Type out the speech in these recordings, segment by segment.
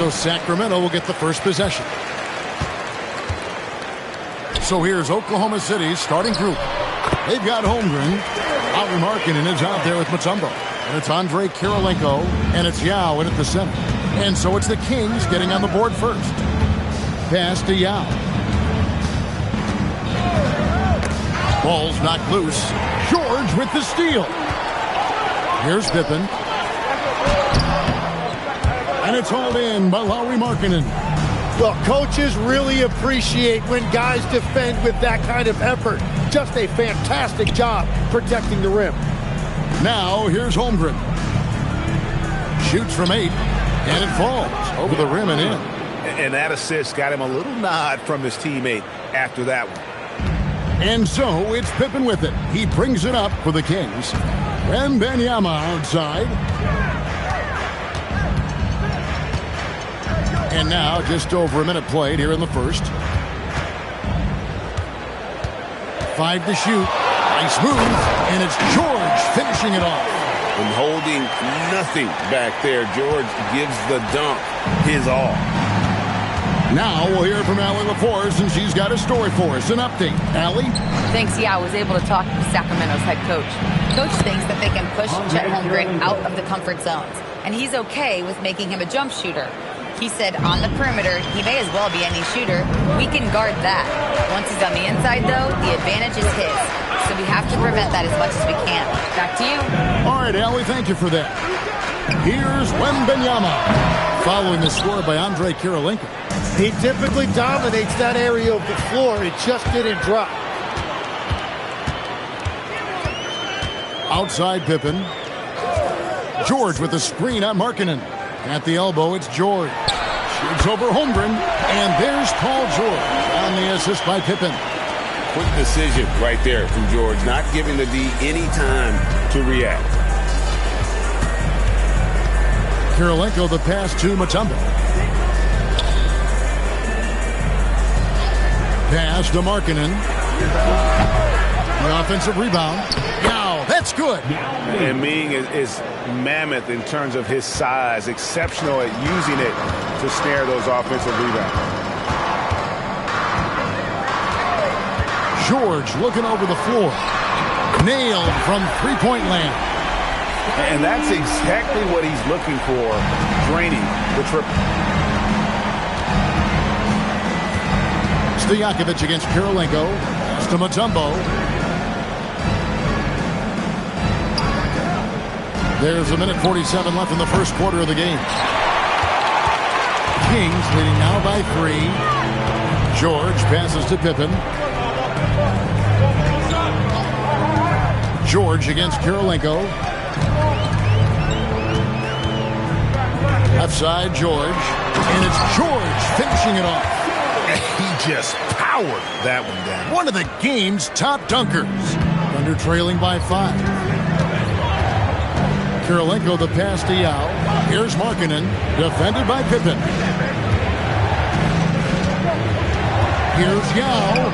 So Sacramento will get the first possession. So here's Oklahoma City's starting group. They've got Holmgren. Lauri Markkanen is out there with Mutombo. And it's Andrei Kirilenko. And it's Yao in at the center. And so it's the Kings getting on the board first. Pass to Yao. Ball's knocked loose. George with the steal. Here's Pippen. And it's hauled in by Lauri Markkanen. Well, coaches really appreciate when guys defend with that kind of effort. Just a fantastic job protecting the rim. Now, here's Holmgren. Shoots from 8, and it falls over the rim and in. And that assist got him a little nod from his teammate after that one. And so it's Pippen with it. He brings it up for the Kings. Wembanyama outside. And now just over a minute played here in the first. 5 to shoot. Nice move. And it's George finishing it off. And holding nothing back there. George gives the dunk his all. Now we'll hear from Allie LaForce, and she's got a story for us. An update. Allie? Thanks, yeah, I was able to talk to Sacramento's head coach. Coach thinks that they can push Chet Holmgren out of the comfort zones, and he's okay with making him a jump shooter. He said on the perimeter, he may as well be any shooter. We can guard that. Once he's on the inside, though, the advantage is his. So we have to prevent that as much as we can. Back to you. All right, Allie, thank you for that. Here's Wembanyama, following the score by Andrei Kirilenko. He typically dominates that area of the floor. It just didn't drop. Outside Pippen. George with the screen on Markkanen. At the elbow, it's George. Shoots over Holmgren. And there's Paul George on the assist by Pippen. Quick decision right there from George. Not giving the D any time to react. Kirilenko the pass to Mutombo. Pass to Markkanen. The offensive rebound. Now, that's good. And Ming is mammoth in terms of his size. Exceptional at using it to snare those offensive rebounds. George looking over the floor. Nailed from three-point land. And that's exactly what he's looking for. Draining the triple. Stojakovic against Kirilenko. Pass to Mutombo. There's a minute 47 left in the first quarter of the game. Kings leading now by 3. George passes to Pippen. George against Kirilenko. Left side, George. And it's George finishing it off. He just powered that one down. One of the game's top dunkers. Thunder trailing by 5. Kirilenko the pass to Yao. Here's Markkanen, defended by Pippen. Here's Yao.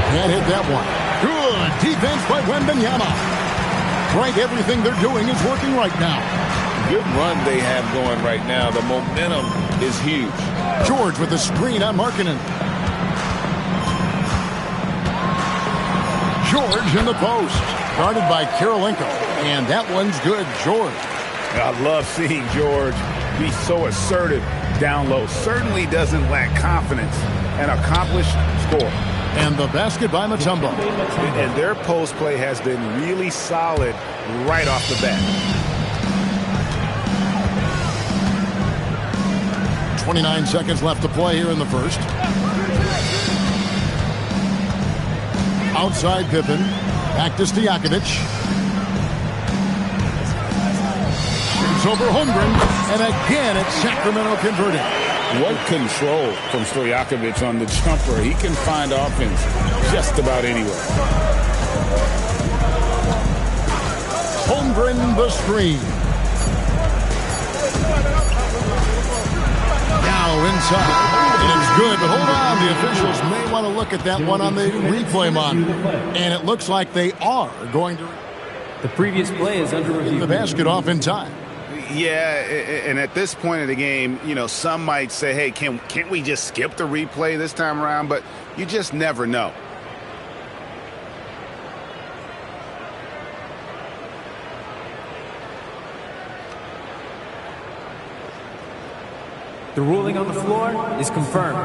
Can't hit that one. Good defense by Wembanyama. Frank, everything they're doing is working right now. Good run they have going right now. The momentum is huge. George with the screen on Markkanen. George in the post. Guarded by Kirilenko. And that one's good, George. I love seeing George be so assertive down low. Certainly doesn't lack confidence. An accomplished scorer. And the basket by Mutombo. And their post play has been really solid right off the bat. 29 seconds left to play here in the first. Outside Pippen. Back to Stojakovic. Shoots over Holmgren. And again, it's Sacramento converting. What control from Stojakovic on the jumper. He can find offense just about anywhere. Holmgren the screen. Now inside. And it's good, but hold on. The officials may want to look at that one on the replay monitor. And it looks like they are going to. The previous play is under review. The basket off in time. Yeah, and at this point of the game, you know, some might say, hey, can't we just skip the replay this time around? But you just never know. The ruling on the floor is confirmed.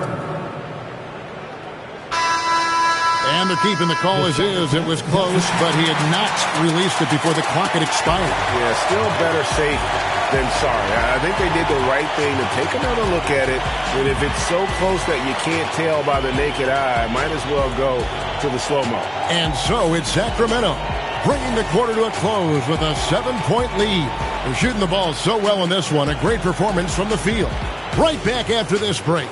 And they're keeping the call as is. It was close, but he had not released it before the clock had expired. Yeah, still better safe than sorry. I think they did the right thing to take another look at it. But if it's so close that you can't tell by the naked eye, might as well go to the slow-mo. And so it's Sacramento bringing the quarter to a close with a 7-point lead. They're shooting the ball so well in this one. A great performance from the field. Right back after this break.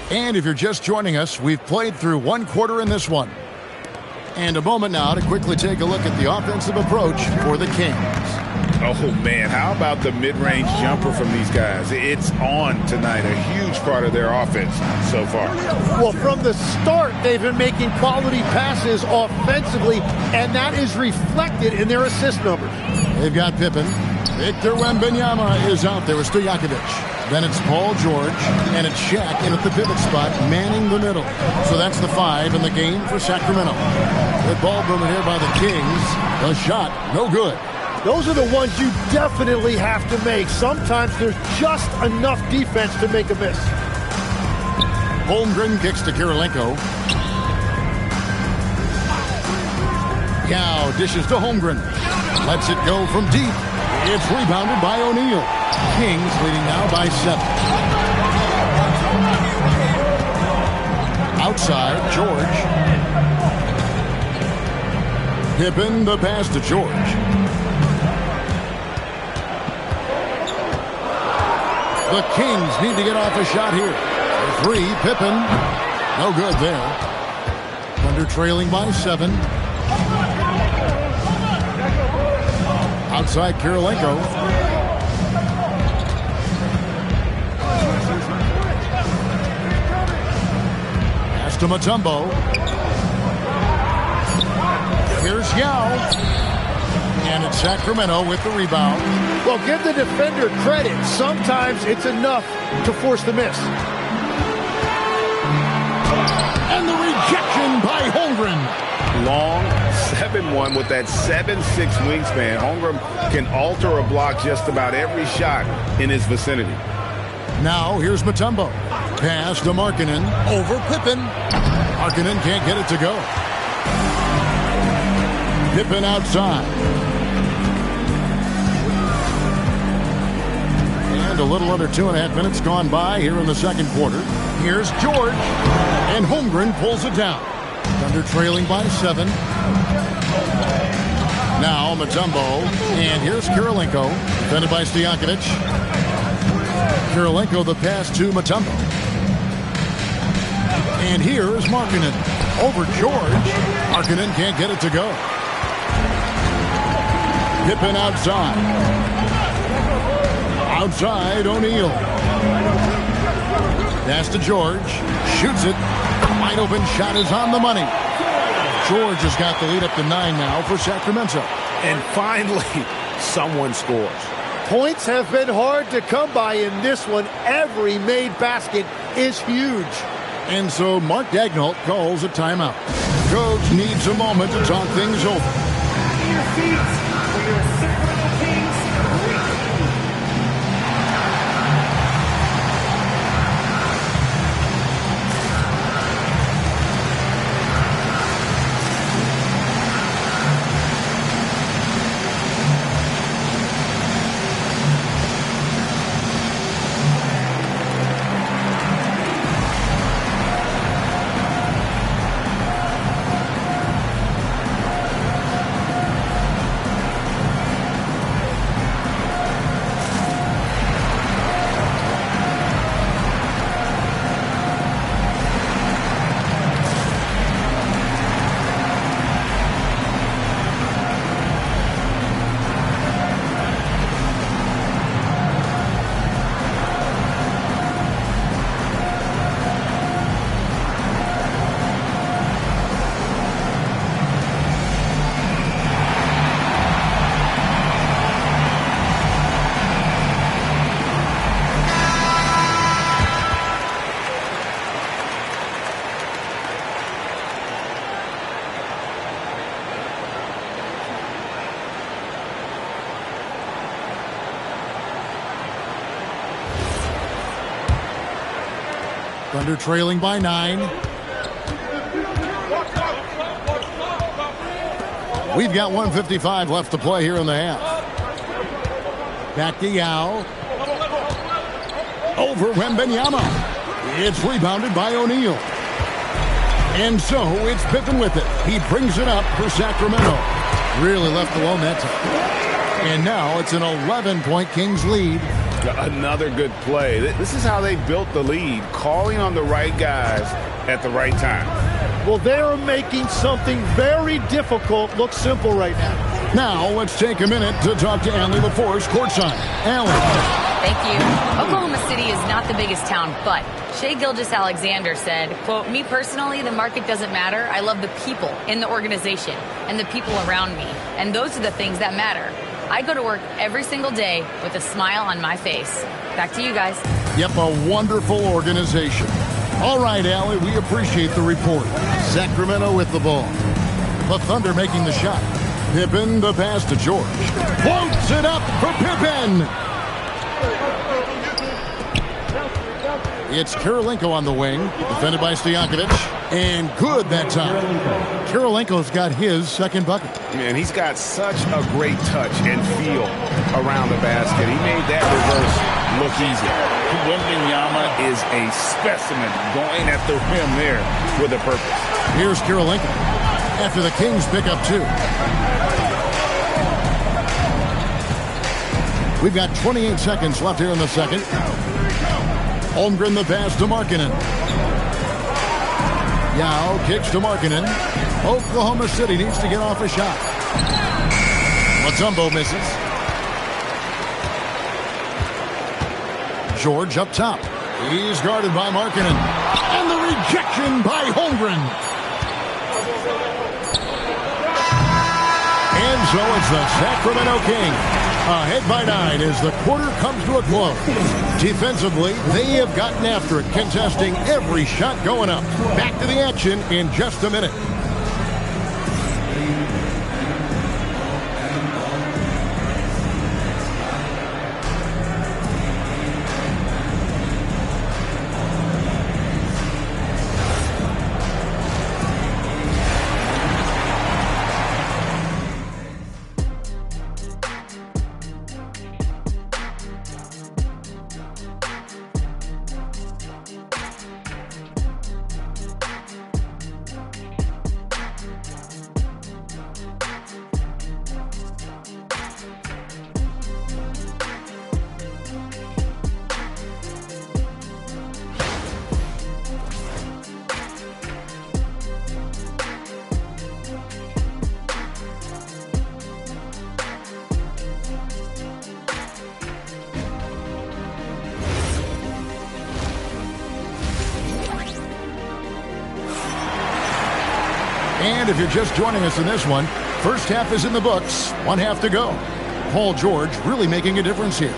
And if you're just joining us, we've played through one quarter in this one. And a moment now to quickly take a look at the offensive approach for the Kings. Oh, man, how about the mid-range jumper from these guys? It's on tonight, a huge part of their offense so far. Well, from the start, they've been making quality passes offensively, and that is reflected in their assist numbers. They've got Pippen. Victor Wembanyama is out there with Stojakovic. Then it's Paul George, and it's Shaq in at the pivot spot, manning the middle. So that's the 5 in the game for Sacramento. Good ball movement here by the Kings. The shot, no good. Those are the ones you definitely have to make. Sometimes there's just enough defense to make a miss. Holmgren kicks to Kirilenko. Yao dishes to Holmgren. Lets it go from deep. It's rebounded by O'Neal. Kings leading now by 7. Outside, George. Pippen, the pass to George. The Kings need to get off a shot here. The 3, Pippen. No good there. Thunder trailing by 7. Outside Kirilenko. Pass to Mutombo. Here's Yao. And it's Sacramento with the rebound. Well, give the defender credit. Sometimes it's enough to force the miss. And the rejection by Holmgren. Long 7-1 with that 7'6" wingspan. Holmgren can alter a block just about every shot in his vicinity. Now here's Mutombo. Pass to Markkanen. Over Pippen. Markkanen can't get it to go. Pippen outside. And a little under 2.5 minutes gone by here in the second quarter. Here's George. And Holmgren pulls it down. Thunder trailing by 7. Now Mutombo. And here's Kirilenko. Defended by Stojakovic. Kirilenko the pass to Mutombo. And here is Markkanen. Over George. Markkanen can't get it to go. Pippen outside. Outside O'Neal. Pass to George. Shoots it. Wide open shot is on the money. George has got the lead up to 9 now for Sacramento. And finally, someone scores. Points have been hard to come by in this one. Every made basket is huge. And so Mark Daigneault calls a timeout. Coach needs a moment to talk things over. Thunder trailing by 9. We've got 1:55 left to play here in the half. Back to Yao. Over Wembanyama. It's rebounded by O'Neal. And so it's Pippen with it. He brings it up for Sacramento. Really left alone that time. And now it's an 11-point Kings lead. Another good play. This is how they built the lead, calling on the right guys at the right time. Well, they are making something very difficult look simple right now. Now let's take a minute to talk to Allie LaForce courtside. Allie. Thank you. Oklahoma City is not the biggest town, but Shai Gilgeous-Alexander said, quote, "Me personally, the market doesn't matter. I love the people in the organization and the people around me. And those are the things that matter. I go to work every single day with a smile on my face." Back to you guys. Yep, a wonderful organization. All right, Allie, we appreciate the report. Sacramento with the ball. The Thunder making the shot. Pippen, the pass to George. Floats it up for Pippen. It's Kirilenko on the wing, defended by Stojakovic, and good that time. Kirilenko's got his second bucket. Man, he's got such a great touch and feel around the basket. He made that reverse look easy. Wembanyama is a specimen going at the rim there with a purpose. Here's Kirilenko after the Kings pick up 2. We've got 28 seconds left here in the second. Holmgren the pass to Markkanen. Yao kicks to Markkanen. Oklahoma City needs to get off a shot. Mutombo misses. George up top. He's guarded by Markkanen. And the rejection by Holmgren. And so it's the Sacramento Kings ahead by 9 as the quarter comes to a close. Defensively, they have gotten after it, contesting every shot going up. Back to the action in just a minute. And if you're just joining us in this one, first half is in the books, 1 half to go. Paul George really making a difference here.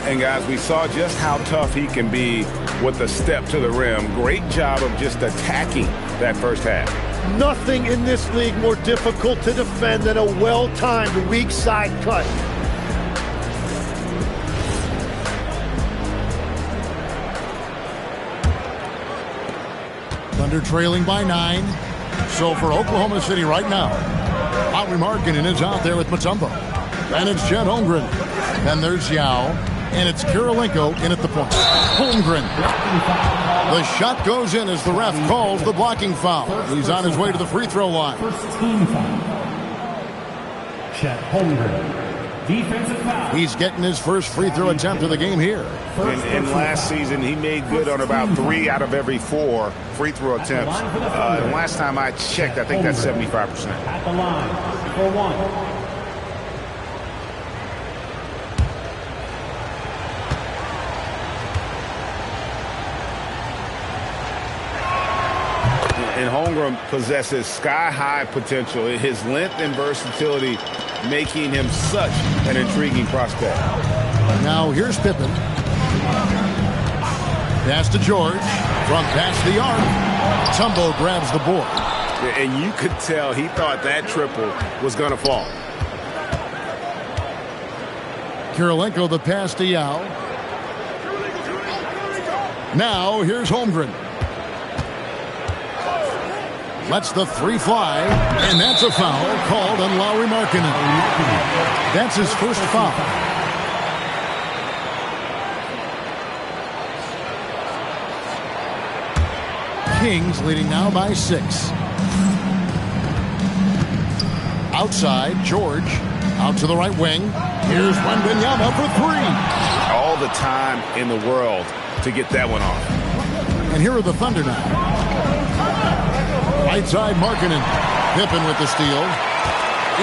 And guys, we saw just how tough he can be with a step to the rim. Great job of just attacking that first half. Nothing in this league more difficult to defend than a well-timed weak side cut. Thunder trailing by 9. So for Oklahoma City right now, Lauri Markkanen is out there with Mutombo. And it's Chet Holmgren. Then there's Yao. And it's Kirilenko in at the point. Holmgren. The shot goes in as the ref calls the blocking foul. He's on his way to the free throw line. First team foul. Chet Holmgren. Defensive foul. He's getting his first free throw attempt of the game here. And last season, he made good on about 3 out of every 4 free throw attempts. And last time I checked, I think that's 75%. At the line for 1. And Holmgren possesses sky-high potential. His length and versatility making him such an intriguing prospect. Now here's Pippen. Pass to George. From past the arc. Mutombo grabs the board. And you could tell he thought that triple was going to fall. Kirilenko the pass to Yao. Now here's Holmgren. Lets the three fly, and that's a foul called on Lauri Markkanen. That's his first foul. Kings leading now by 6. Outside, George. Out to the right wing. Here's Wembanyama for 3. All the time in the world to get that one off. And here are the Thunder now. Right side, Markkanen. Pippen with the steal.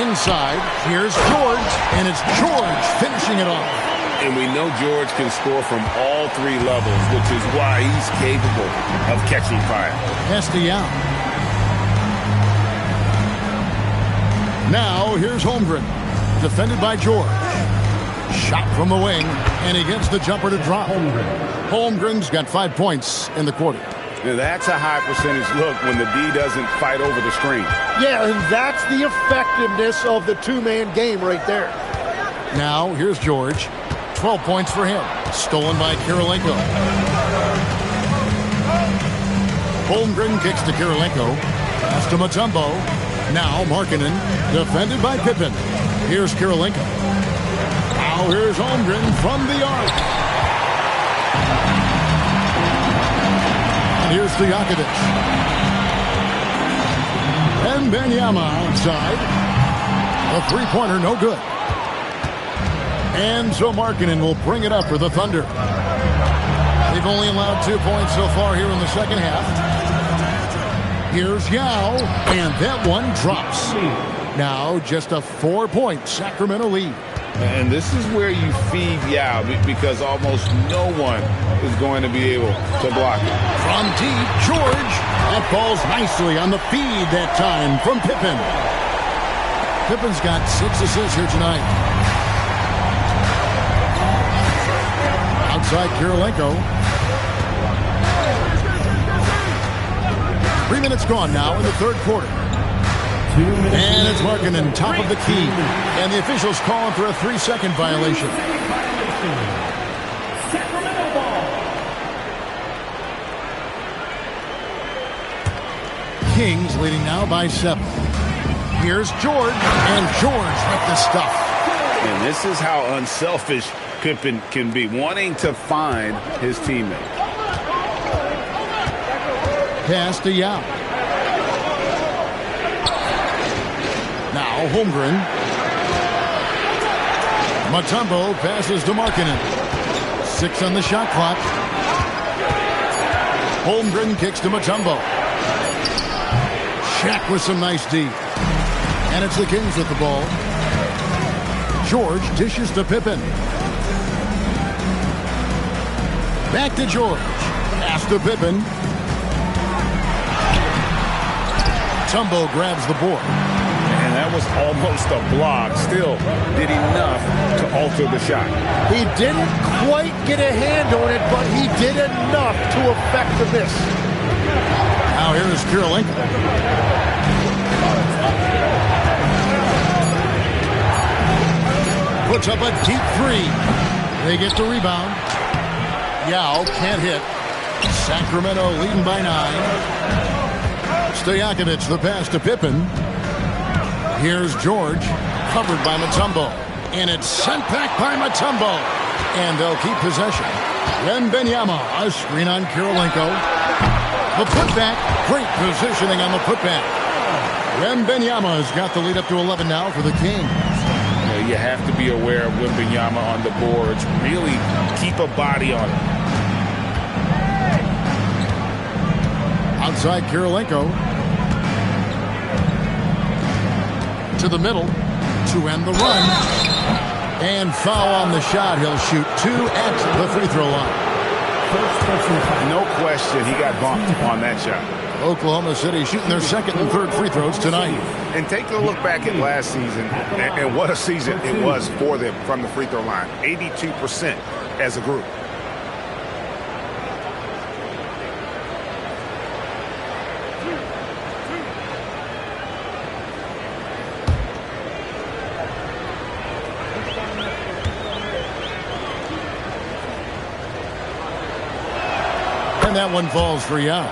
Inside, here's George. And it's George finishing it off. And we know George can score from all 3 levels, which is why he's capable of catching fire. Castellano. Now, here's Holmgren. Defended by George. Shot from the wing, and he gets the jumper to drop. Holmgren's got 5 points in the quarter. Now that's a high percentage look when the D doesn't fight over the screen. Yeah, and that's the effectiveness of the two-man game right there. Now, here's George. 12 points for him. Stolen by Kirilenko. Holmgren kicks to Kirilenko. Pass to Mutombo. Now Markkanen. Defended by Pippen. Here's Kirilenko. Now here's Holmgren from the arc. And here's Stojakovic. And Wembanyama outside. A three-pointer, no good. And so Markkanen will bring it up for the Thunder. They've only allowed 2 points so far here in the second half. Here's Yao, and that one drops. Now just a 4-point Sacramento lead. And this is where you feed Yao because almost no one is going to be able to block it. From deep, George. That falls nicely on the feed that time from Pippen. Pippen's got 6 assists here tonight. Outside Kirilenko. 3 minutes gone now in the third quarter. And it's Markkanen, top of the key. And the officials calling for a 3-second violation. Kings leading now by 7. Here's George, and George with the stuff. And this is how unselfish Pippen can be, wanting to find his teammate. Pass to Yao. Now Holmgren. Mutombo passes to Markkanen. 6 on the shot clock. Holmgren kicks to Mutombo. Shaq with some nice D. And it's the Kings with the ball. George dishes to Pippen. Back to George. Pass to Pippen. Mutombo grabs the board. And that was almost a block. Still did enough to alter the shot. He didn't quite get a hand on it, but he did enough to affect the miss. Now here's Kirilenko. Puts up a deep 3. They get the rebound. Yao can't hit. Sacramento leading by 9. Stojakovic the pass to Pippen. Here's George, covered by Mutombo. And it's sent back by Mutombo. And they'll keep possession. Wembanyama, a screen on Kirilenko. The putback, great positioning on the putback. Wembanyama has got the lead up to 11 now for the Kings. You have to be aware of Wembanyama on the boards. Really keep a body on it. Outside Kirilenko. To the middle to end the run. And foul on the shot. He'll shoot 2 at the free throw line. No question he got bumped on that shot. Oklahoma City shooting their second and third free throws tonight. And take a look back at last season and what a season it was for them from the free throw line. 82% as a group. And that one falls for Yao.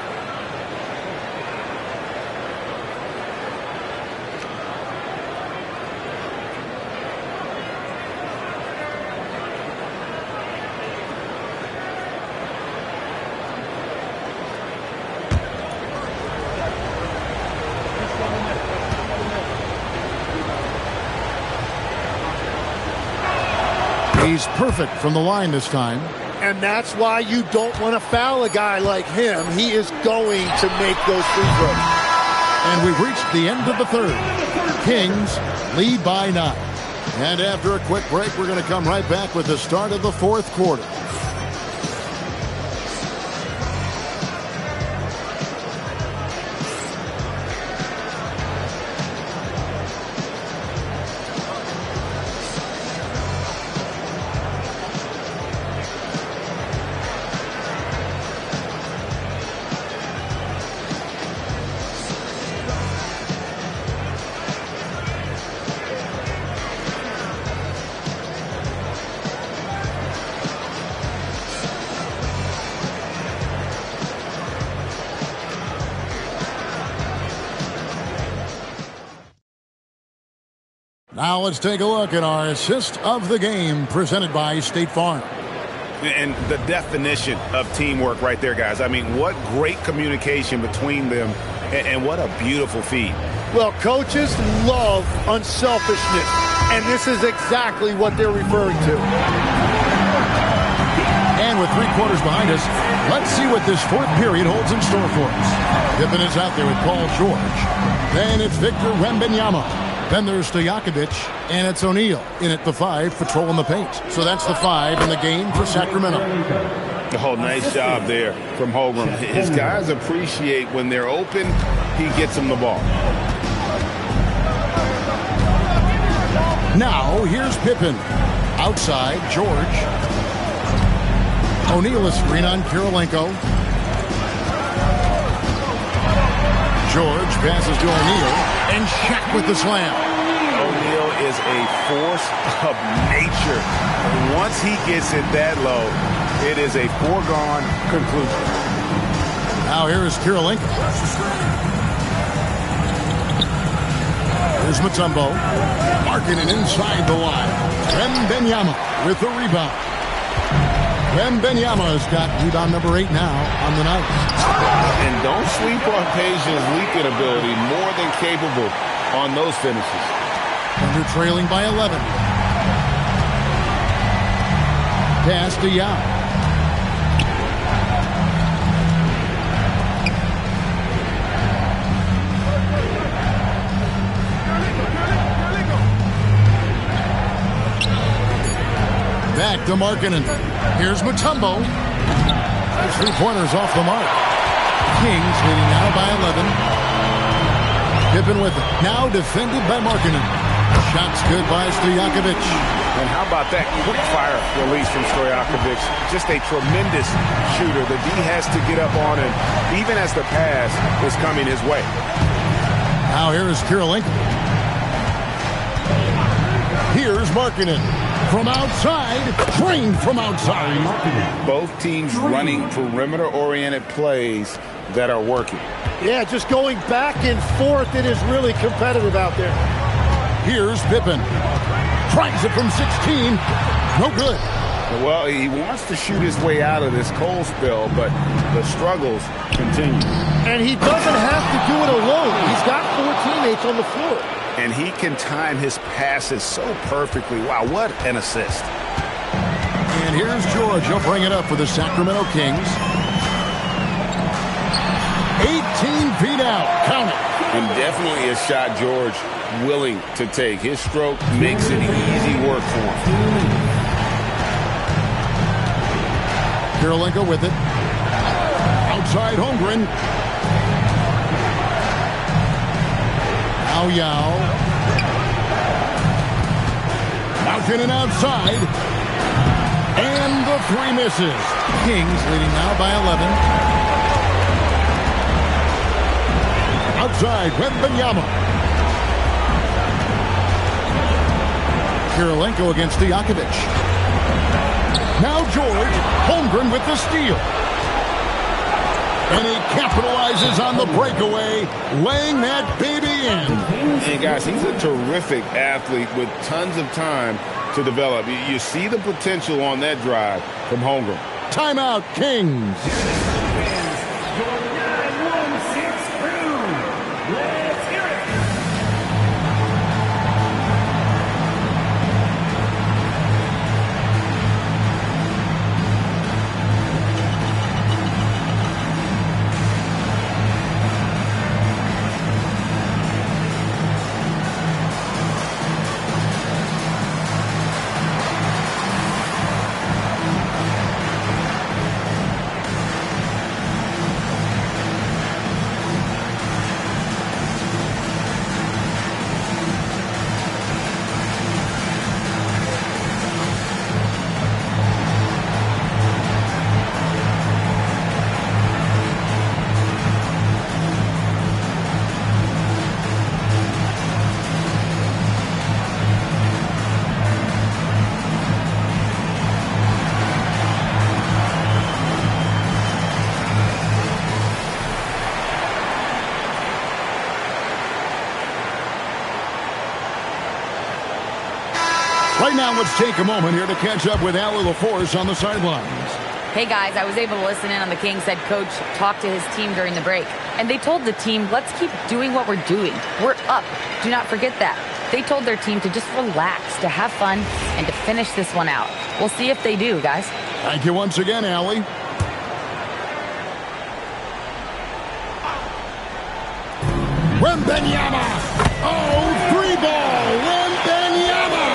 He's perfect from the line this time. And that's why you don't want to foul a guy like him. He is going to make those free throws. And we've reached the end of the third. Kings lead by 9. And after a quick break, we're going to come right back with the start of the fourth quarter. Now let's take a look at our assist of the game presented by State Farm. And the definition of teamwork right there, guys. I mean, what great communication between them, and what a beautiful feed. Well, coaches love unselfishness, and this is exactly what they're referring to. And with 3 quarters behind us, let's see what this fourth period holds in store for us. Pippen is out there with Paul George. Then it's Victor Wembanyama. Then there's Stojakovic, and it's O'Neal in at the 5, patrolling the paint. So that's the 5 in the game for Sacramento. Oh, nice job there from Holmgren. His guys appreciate when they're open, he gets them the ball. Now, here's Pippen. Outside, George. O'Neal is screen on Kirilenko. George passes to O'Neal. And Shaq with the slam. O'Neal is a force of nature. Once he gets it that low, it is a foregone conclusion. Now here is Kirilenko. Here's Mutombo. Markkanen inside the line. Wembanyama with the rebound. Wembanyama's got rebound number 8 now on the night. And don't sleep on Peja's leaping ability, more than capable on those finishes. Thunder trailing by 11. Pass to Yao. Back to Markkanen. Here's Mutombo. 3-pointers off the mark. Kings leading now by 11. Pippen with it. Now defended by Markkanen. Shots good by Stojakovic. And how about that quick fire release from Stojakovic? Just a tremendous shooter. The D has to get up on him, even as the pass is coming his way. Now here is Kirilenko. Here's Markkanen. From outside, trained from outside. Both teams running perimeter-oriented plays that are working. Yeah, just going back and forth. It is really competitive out there. Here's Pippen. Tries it from 16. No good. Well, he wants to shoot his way out of this cold spell, but the struggles continue. And he doesn't have to do it alone. He's got 4 teammates on the floor. And he can time his passes so perfectly. Wow, what an assist. And here's George. He'll bring it up for the Sacramento Kings. 18 feet out. Count it. And definitely a shot George willing to take. His stroke makes it easy work for him. Kirilenko with it. Outside Holmgren. Now Yao. Markkanen outside. And the 3 misses. Kings leading now by 11. Outside, Wembanyama. Kirilenko against Stojakovic. Now George. Holmgren with the steal. And he capitalizes on the breakaway, laying that baby in. And guys, he's a terrific athlete with tons of time to develop. You see the potential on that drive from Holmgren. Timeout, Kings. Right now, let's take a moment here to catch up with Allie LaForce on the sidelines. Hey guys, I was able to listen in on the Kings head coach talk to his team during the break. And they told the team, let's keep doing what we're doing. We're up. Do not forget that. They told their team to just relax, to have fun, and to finish this one out. We'll see if they do, guys. Thank you once again, Allie. Wembanyama. Oh, 3-ball. Wembanyama.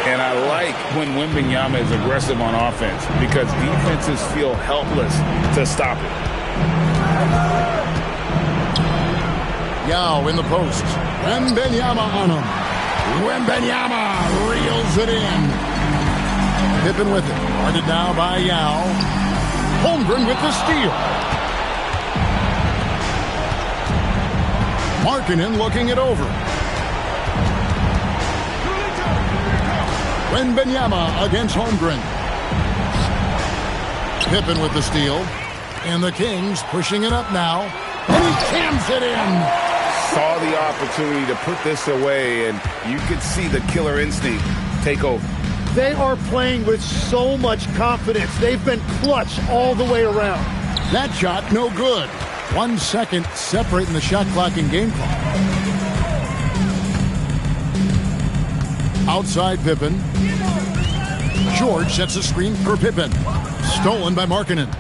And I like when Wembanyama is aggressive on offense because defenses feel helpless to stop it. Yao in the post. Wembanyama on him. Wembanyama reels it in. Pippen with it. Guarded now by Yao. Holmgren with the steal. Markkanen looking it over. Wembanyama against Holmgren. Pippen with the steal. And the Kings pushing it up now. And he jams it in. Saw the opportunity to put this away, and you could see the killer instinct take over. They are playing with so much confidence. They've been clutch all the way around. That shot, no good. 1 second separating the shot clock and game clock. Outside Pippen. George sets a screen for Pippen. Stolen by Markkanen.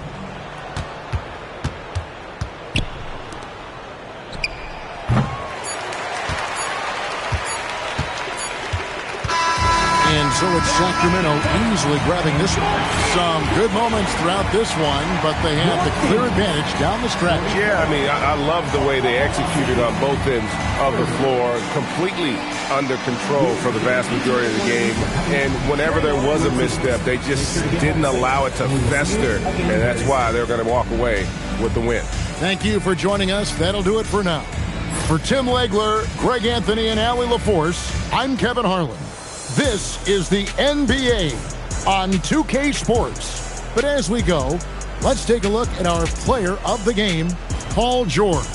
And so it's Sacramento easily grabbing this one. Some good moments throughout this one, but they have the clear advantage down the stretch. Yeah, I mean, I love the way they executed on both ends of the floor, completely under control for the vast majority of the game. And whenever there was a misstep, they just didn't allow it to fester, and that's why they're going to walk away with the win. Thank you for joining us. That'll do it for now. For Tim Legler, Greg Anthony, and Allie LaForce, I'm Kevin Harlan. This is the NBA on 2K Sports. But as we go, let's take a look at our player of the game, Paul George.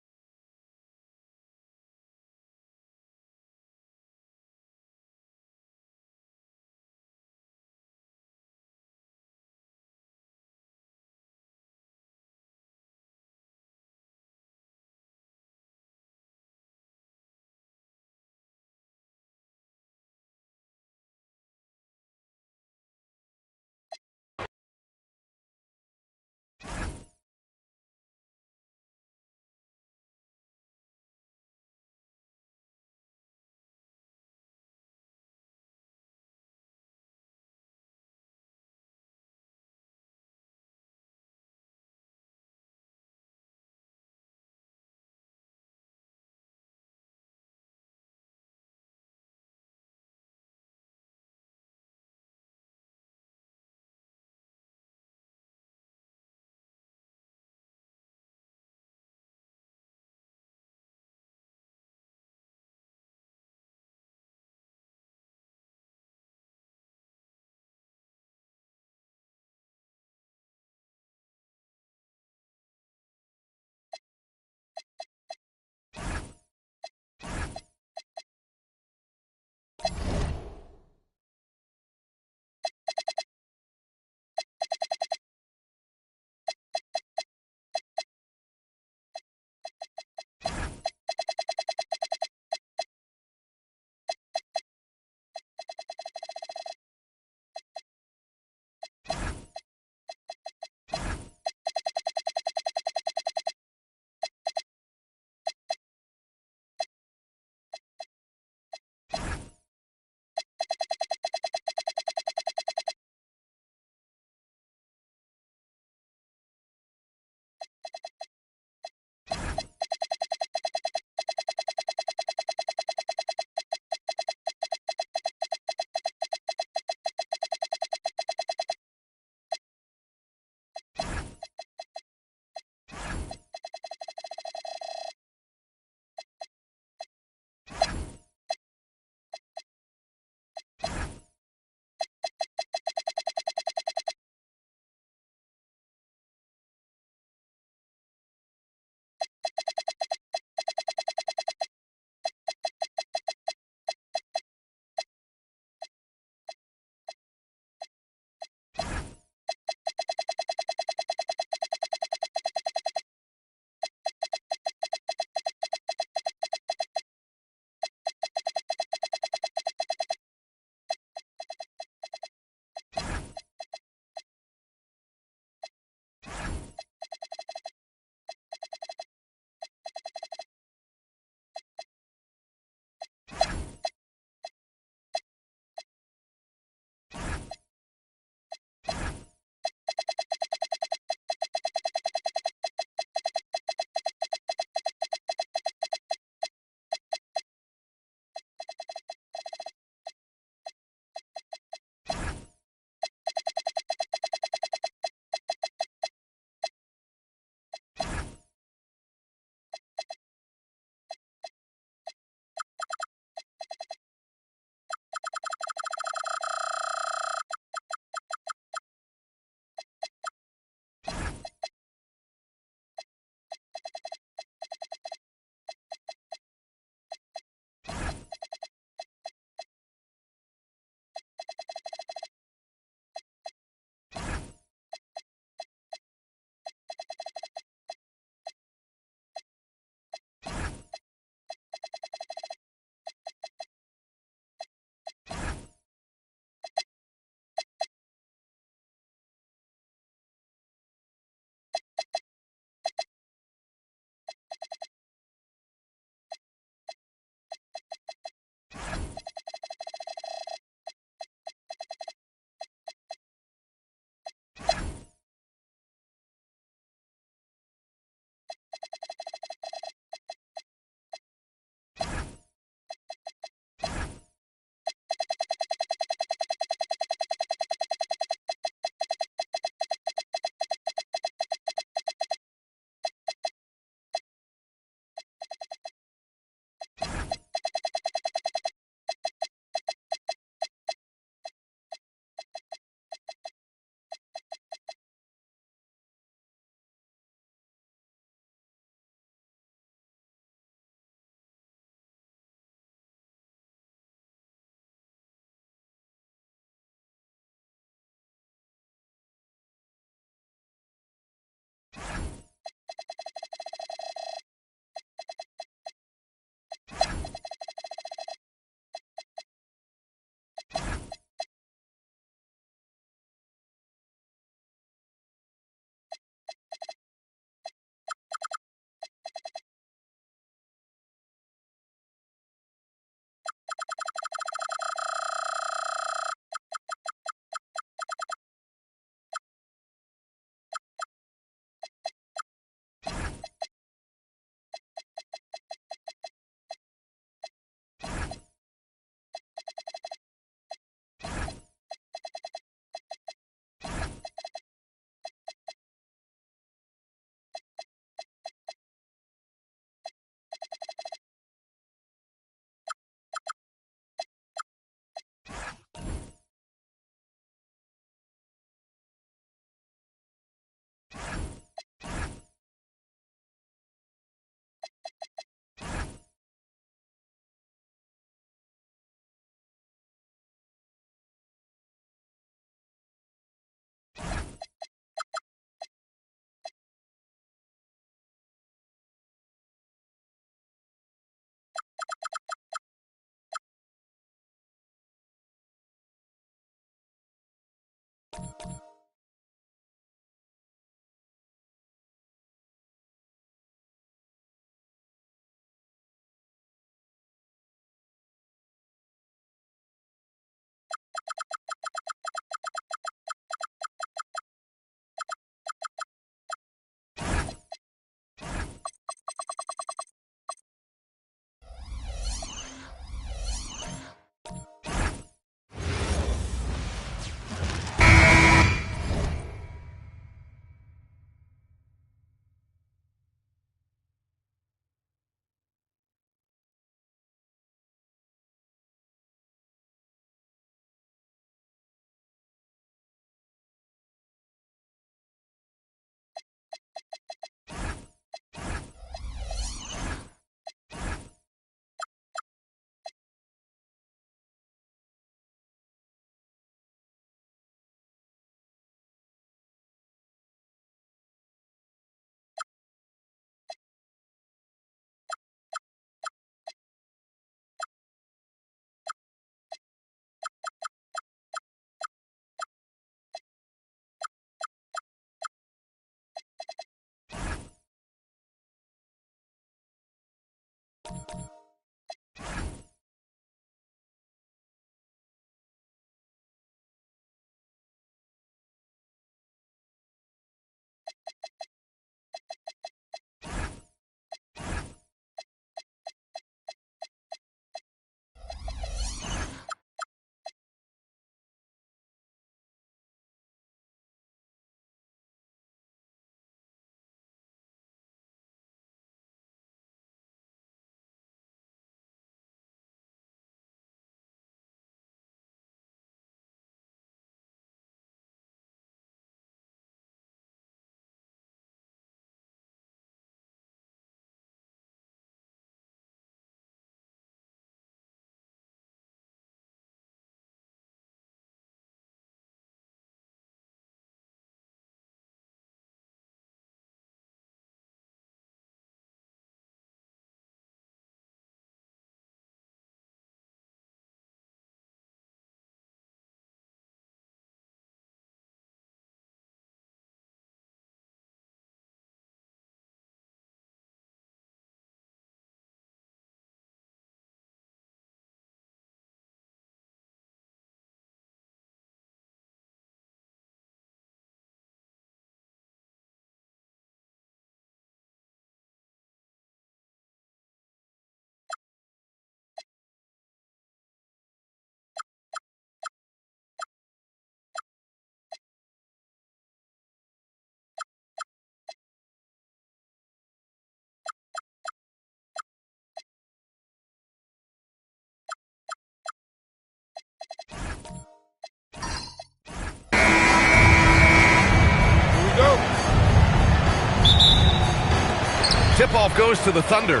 Tip-off goes to the Thunder.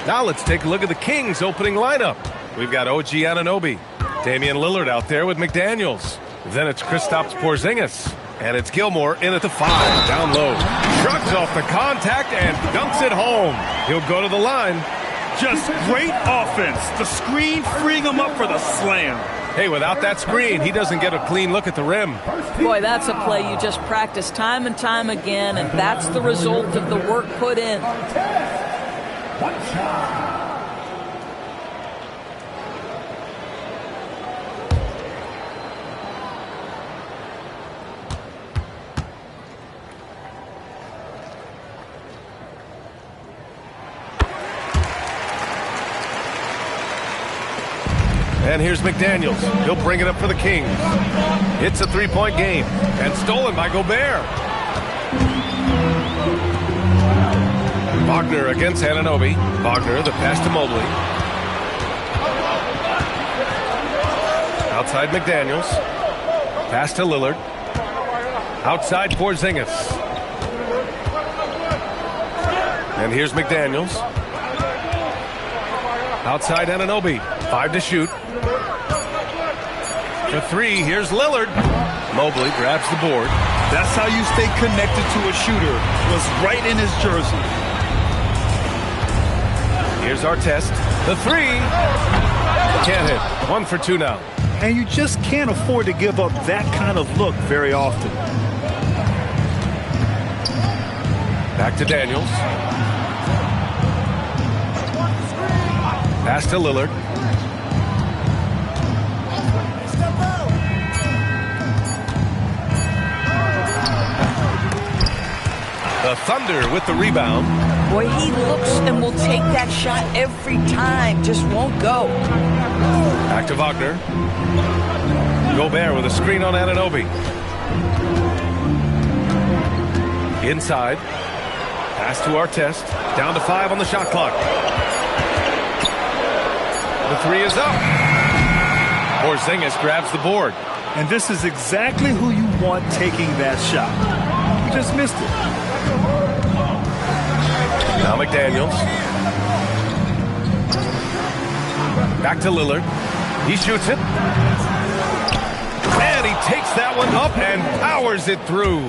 Now let's take a look at the Kings' opening lineup. We've got OG Anunoby, Damian Lillard out there with McDaniels. Then it's Kristaps Porzingis. And it's Gilmore in at the 5, down low. Shrugs off the contact and dunks it home. He'll go to the line. Just great offense. The screen freeing him up for the slam. Hey, without that screen, he doesn't get a clean look at the rim. Boy, that's a play you just practice time and time again, and that's the result of the work put in. One shot. And here's McDaniels. He'll bring it up for the Kings. It's a three-point game. And stolen by Gobert. Wagner against Anunoby. Wagner, the pass to Mobley. Outside McDaniels. Pass to Lillard. Outside Porzingis. And here's McDaniels. Outside Anunoby. 5 to shoot. For 3, here's Lillard. Mobley grabs the board. That's how you stay connected to a shooter. Was right in his jersey. Here's Artest. The 3. Can't hit. 1 for 2 now. and you just can't afford to give up that kind of look very often. Back to Daniels. Pass to Lillard. The Thunder with the rebound. Boy, he looks and will take that shot every time. Just won't go. Back to Wagner. Gobert with a screen on Anunoby. Inside. Pass to Artest. Down to 5 on the shot clock. The 3 is up. Porzingis grabs the board. And this is exactly who you want taking that shot. He just missed it. Now McDaniels. Back to Lillard. He shoots it. And he takes that one up and powers it through.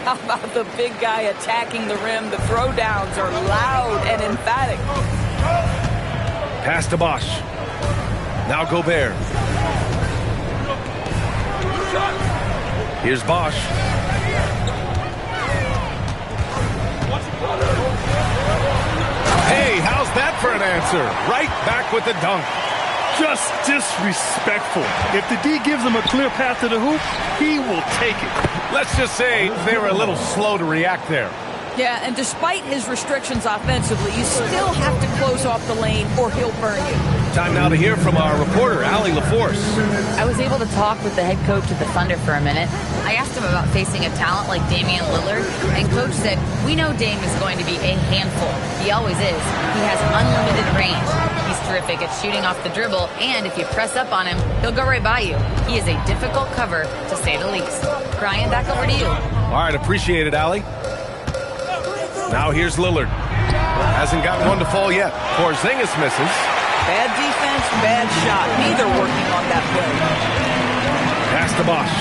How about the big guy attacking the rim? The throwdowns are loud and emphatic. Pass to Bosch. Now Gobert. Here's Bosch. Hey, how's that for an answer? Right back with the dunk. Just disrespectful. If the D gives him a clear path to the hoop, he will take it. Let's just say they were a little slow to react there. Yeah, and despite his restrictions offensively, you still have to close off the lane or he'll burn you. Time now to hear from our reporter, Allie LaForce. I was able to talk with the head coach of the Thunder for a minute. I asked him about facing a talent like Damian Lillard, and Coach said, we know Dame is going to be a handful. He always is. He has unlimited range. He's terrific at shooting off the dribble, and if you press up on him, he'll go right by you. He is a difficult cover, to say the least. Brian, back over to you. All right, appreciate it, Allie. Now here's Lillard. Hasn't gotten one to fall yet. Porzingis misses. Bad defense, bad shot. Neither working on that play. Pass to Bosch.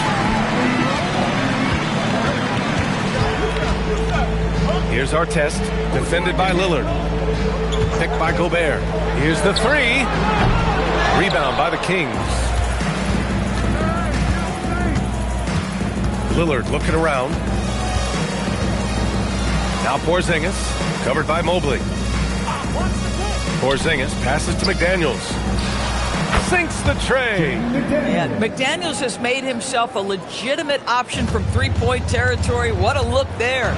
Here's Artest, defended by Lillard. Picked by Gobert. Here's the 3. Rebound by the Kings. Lillard looking around. Now Porzingis, covered by Mobley. Porzingis passes to McDaniels. Sinks the tray. Yeah, McDaniels has made himself a legitimate option from three-point territory. What a look there.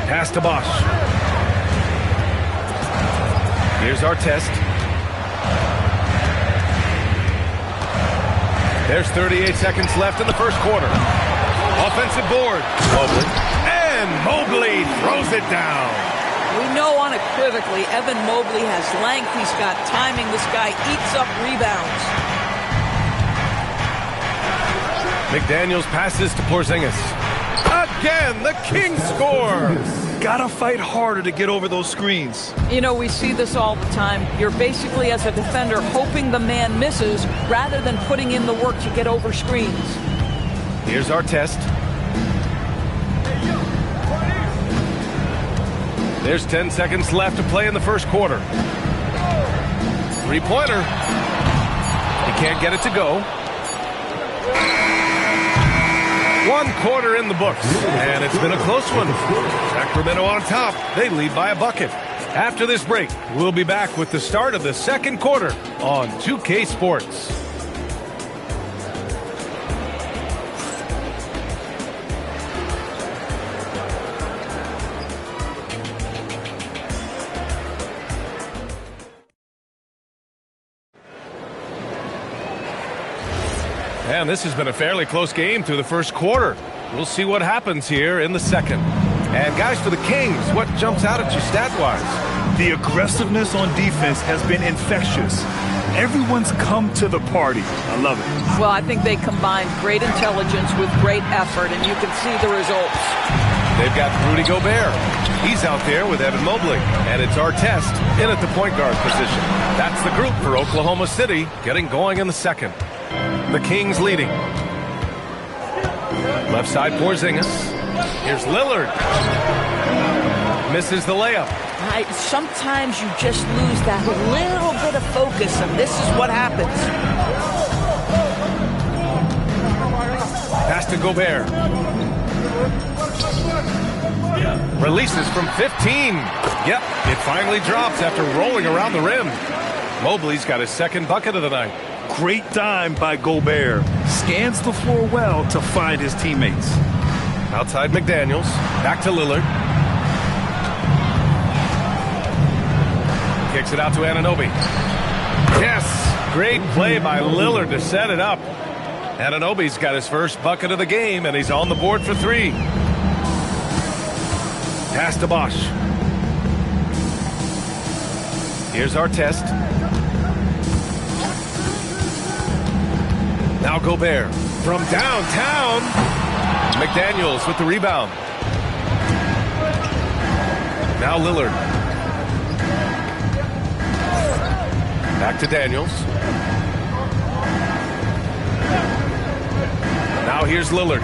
Pass to Bosch. Here's Artest. There's 38 seconds left in the first quarter. Offensive board. Mobley. And Mobley throws it down. We know unequivocally Evan Mobley has length. He's got timing. This guy eats up rebounds. McDaniels passes to Porzingis. Again, the Kings score. Gotta fight harder to get over those screens. You know, we see this all the time. You're basically, as a defender, hoping the man misses rather than putting in the work to get over screens. Here's Artest. There's 10 seconds left to play in the first quarter. Three-pointer. He can't get it to go. 1 quarter in the books, and it's been a close one. Sacramento on top. They lead by a bucket. After this break, we'll be back with the start of the second quarter on 2K Sports. And this has been a fairly close game through the first quarter. We'll see what happens here in the second. And guys, for the Kings, what jumps out at you stat-wise? The aggressiveness on defense has been infectious. Everyone's come to the party. I love it. Well, I think they combined great intelligence with great effort, and you can see the results. They've got Rudy Gobert. He's out there with Evan Mobley. And it's Artest in at the point guard position. That's the group for Oklahoma City getting going in the second. The Kings leading. Left side Porzingis. Here's Lillard. Misses the layup. Sometimes you just lose that little bit of focus, and this is what happens. Pass to Gobert. Releases from 15. Yep, it finally drops after rolling around the rim. Mobley's got his second bucket of the night. Great dime by Gobert. Scans the floor well to find his teammates. Outside McDaniels. Back to Lillard. Kicks it out to Anunoby. Yes! Great play by Lillard to set it up. Anunoby's got his first bucket of the game, and he's on the board for 3. Pass to Bosch. Here's Artest. Now Gobert from downtown. McDaniels with the rebound. Now Lillard. Back to Daniels. Now here's Lillard.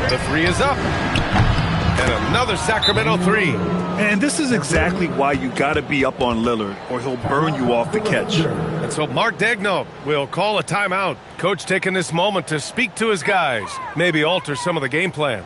The 3 is up. And another Sacramento 3. And this is exactly why you got to be up on Lillard, or he'll burn you off the catch. And so Mark Daigneault will call a timeout. Coach taking this moment to speak to his guys, maybe alter some of the game plan.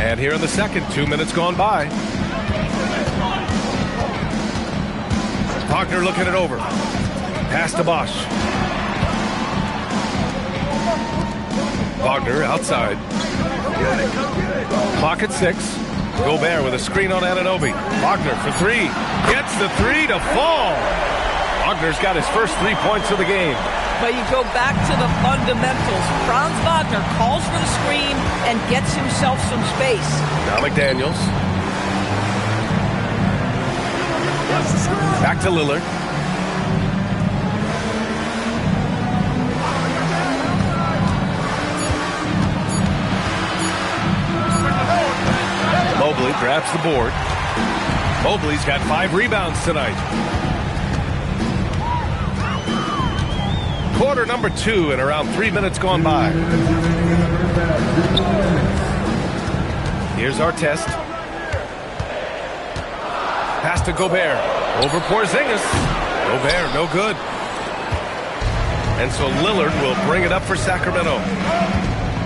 And here in the second, 2 minutes gone by. Wagner looking it over. Pass to Bosch. Wagner outside. Clock at 6. Gobert with a screen on Anunoby. Wagner for 3. Gets the 3 to fall. Wagner's got his first 3 points of the game. But you go back to the fundamentals. Franz Wagner calls for the screen and gets himself some space. Now McDaniels. Back to Lillard. Mobley grabs the board. Mobley's got 5 rebounds tonight. Quarter number 2 and around 3 minutes gone by. Here's Artest. Pass to Gobert. Over Porzingis. Gobert, no good. And so Lillard will bring it up for Sacramento.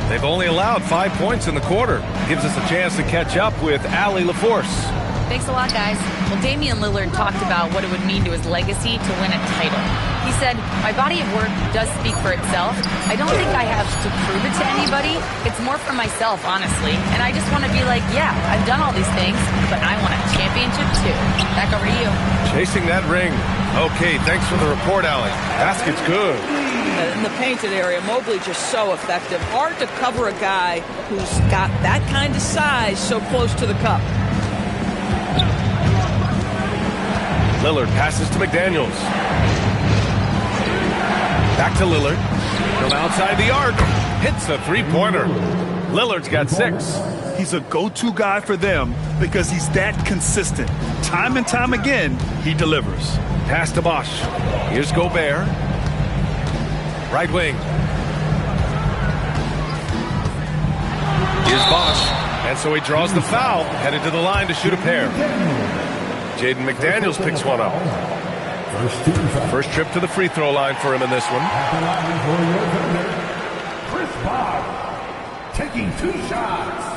They've only allowed 5 points in the quarter. Gives us a chance to catch up with Allie LaForce. Thanks a lot, guys. Well, Damian Lillard talked about what it would mean to his legacy to win a title. He said, my body of work does speak for itself. I don't think I have to prove it to anybody. It's more for myself, honestly. And I just want to be like, yeah, I've done all these things, but I want a championship too. Back over to you. Chasing that ring. Okay, thanks for the report, Allie. Basket's good. In the painted area, Mobley just so effective. Hard to cover a guy who's got that kind of size so close to the cup. Lillard passes to McDaniels. Back to Lillard. From outside the arc. Hits a 3-pointer. Lillard's got 6. He's a go-to guy for them because he's that consistent. Time and time again, he delivers. Pass to Bosch. Here's Gobert. Right wing. Here's Bosch. And so he draws the foul, headed to the line to shoot a pair. Jaden McDaniels picks one up. First trip to the free throw line for him in this one. Chris Bosh taking 2 shots.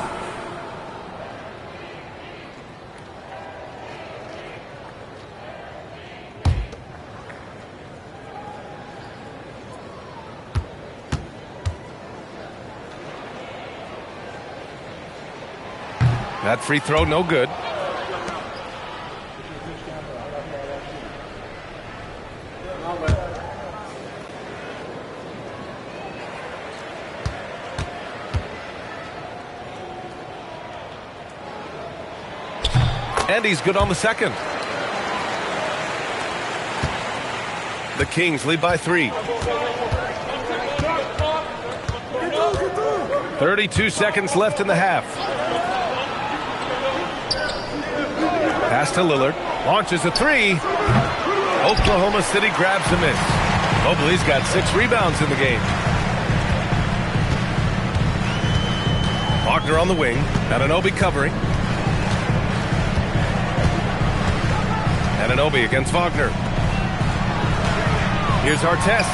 That free throw, no good. And he's good on the second. The Kings lead by 3. 32 seconds left in the half. Pass to Lillard. Launches a 3. Oklahoma City grabs a miss. Mobley's got 6 rebounds in the game. Wagner on the wing. Anunoby covering. Anunoby against Wagner. Here's Artest.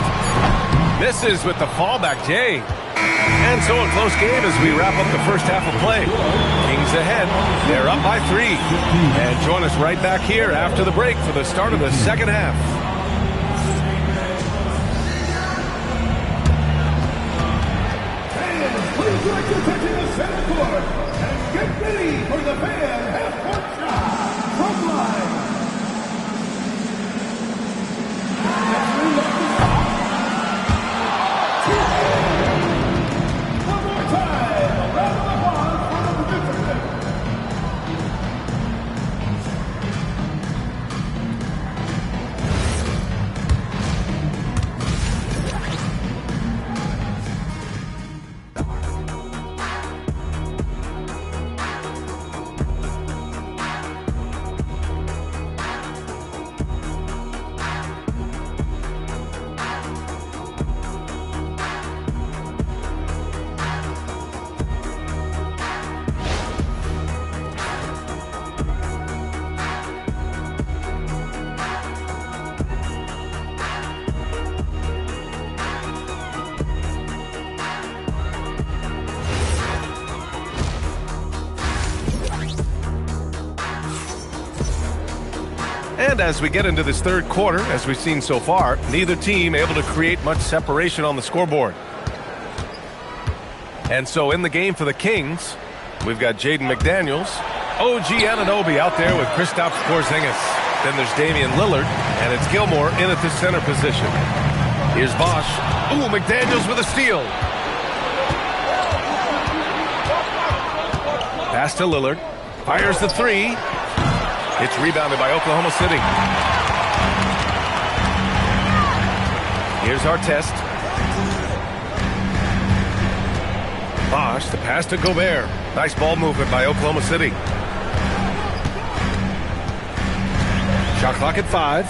Misses with the fallback, Jay. And so a close game as we wrap up the first half of play. Kings ahead. They're up by 3. And join us right back here after the break for the start of the second half. Fans, please direct your attention to the center court and get ready for the fan half-court shot from line. And as we get into this third quarter, as we've seen so far, neither team able to create much separation on the scoreboard. And so in the game for the Kings, we've got Jaden McDaniels, OG Anunoby out there with Kristaps Porzingis. Then there's Damian Lillard, and it's Gilmore in at the center position. Here's Bosch. Ooh, McDaniels with a steal. Pass to Lillard. Fires the 3. It's rebounded by Oklahoma City. Here's Artest. Bosch, the pass to Gobert. Nice ball movement by Oklahoma City. Shot clock at 5.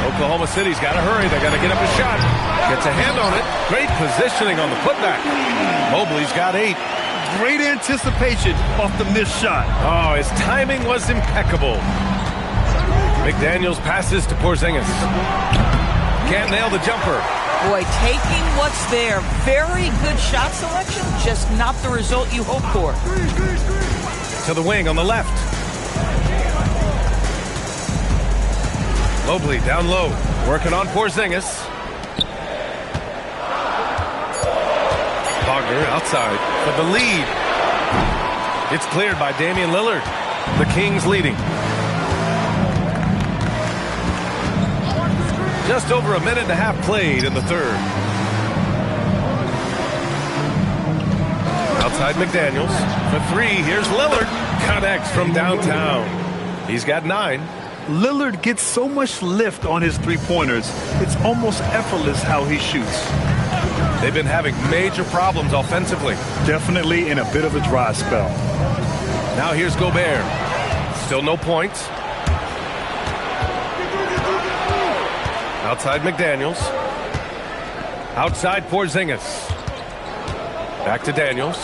Oklahoma City's got to hurry. They got to get up a shot. Gets a hand on it. Great positioning on the putback. Mobley's got 8. Great anticipation off the missed shot. Oh, his timing was impeccable. McDaniels passes to Porzingis. Can't nail the jumper. Boy, taking what's there. Very good shot selection, just not the result you hoped for. To the wing on the left. Mobley down low, working on Porzingis. Wagner outside for the lead. It's cleared by Damian Lillard. The Kings leading. Just over a minute and a half played in the third. Outside McDaniels for 3. Here's Lillard. Connects from downtown. He's got 9. Lillard gets so much lift on his three-pointers. It's almost effortless how he shoots. They've been having major problems offensively. Definitely in a bit of a dry spell. Now here's Gobert. Still no points. Outside McDaniels. Outside Porzingis. Back to Daniels.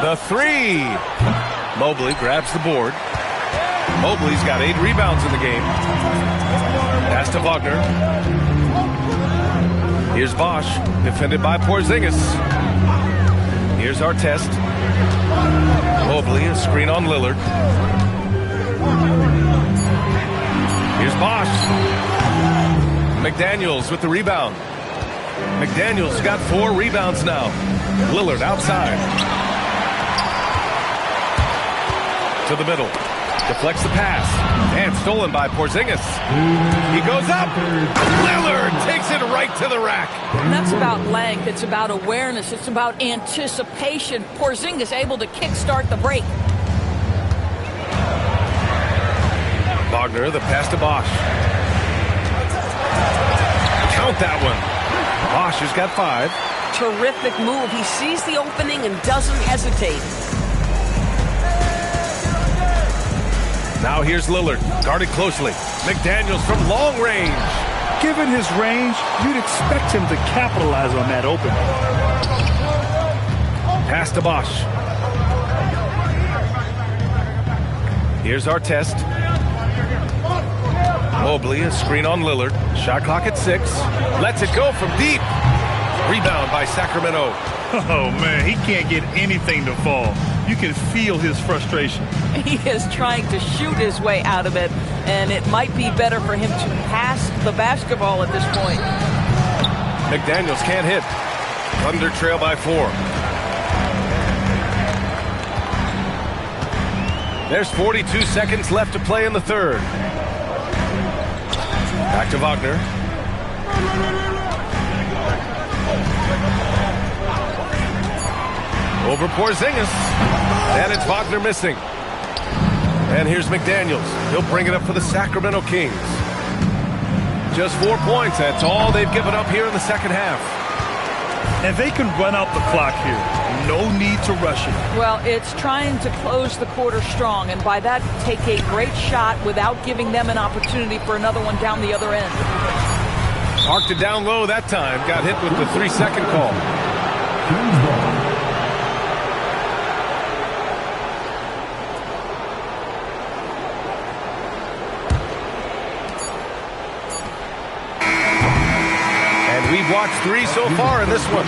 The three. Mobley grabs the board. Mobley's got 8 rebounds in the game. Pass to Wagner. Here's Bosch, defended by Porzingis. Here's Artest. Mobley, a screen on Lillard. Here's Bosch. McDaniels with the rebound. McDaniels got 4 rebounds now. Lillard outside. To the middle. Deflects the pass. And stolen by Porzingis. He goes up. Lillard takes it right to the rack. And that's about length. It's about awareness. It's about anticipation. Porzingis able to kickstart the break. Wagner, the pass to Bosch. Count that one. Bosch has got 5. Terrific move. He sees the opening and doesn't hesitate. Now here's Lillard, guarded closely. McDaniels from long range. Given his range, you'd expect him to capitalize on that opening. Pass to Bosch. Here's Artest. Mobley, a screen on Lillard. Shot clock at 6. Lets it go from deep. Rebound by Sacramento. Oh, man, he can't get anything to fall. You can feel his frustration. He is trying to shoot his way out of it, and it might be better for him to pass the basketball at this point. McDaniels can't hit. Thunder trail by 4. There's 42 seconds left to play in the third. Back to Wagner. Over Porzingis. And it's Wagner missing. And here's McDaniels. He'll bring it up for the Sacramento Kings. Just 4 points. That's all they've given up here in the second half. And they can run out the clock here. No need to rush it. Well, it's trying to close the quarter strong, and by that, take a great shot without giving them an opportunity for another one down the other end. Parked it down low that time. Got hit with the 3-second call. We've watched 3 so far in this one.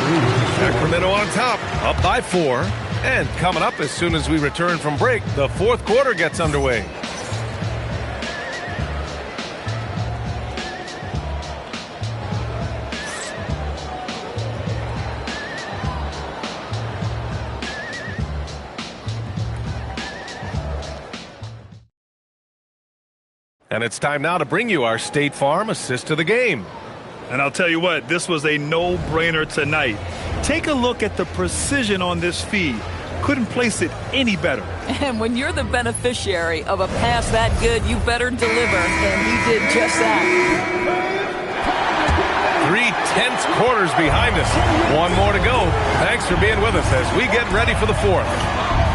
Sacramento on top, up by 4. And coming up as soon as we return from break, the fourth quarter gets underway. And it's time now to bring you our State Farm assist to the game. And I'll tell you what, this was a no-brainer tonight. Take a look at the precision on this feed. Couldn't place it any better. And when you're the beneficiary of a pass that good, you better deliver. And he did just that. 3 tense quarters behind us. 1 more to go. Thanks for being with us as we get ready for the fourth.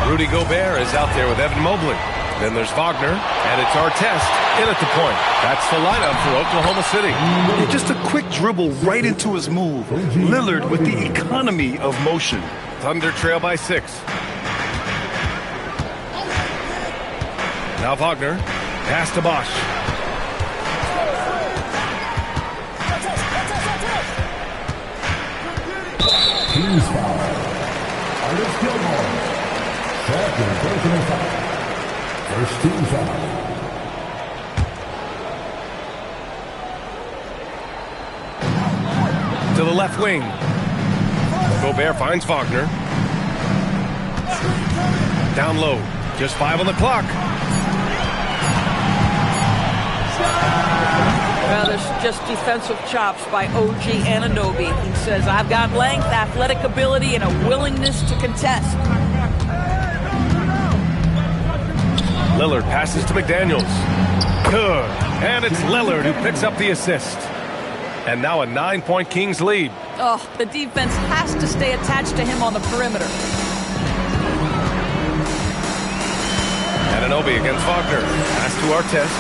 Rudy Gobert is out there with Evan Mobley. Then there's Wagner, and it's Artest in at the point. That's the lineup for Oklahoma City. And just a quick dribble right into his move. Lillard with the economy of motion. Thunder trail by 6. Now Wagner, pass to Bosch. Team's foul. Artist Gilmore. Second personal foul. First team foul. To the left wing. Gobert finds Wagner. Down low. Just 5 on the clock. Well, there's just defensive chops by OG Anunoby. He says, I've got length, athletic ability, and a willingness to contest. Lillard passes to McDaniels. Good. And it's Lillard who picks up the assist. And now a 9-point Kings lead. Oh, the defense has to stay attached to him on the perimeter. Anunoby against Wagner. Pass to Artest.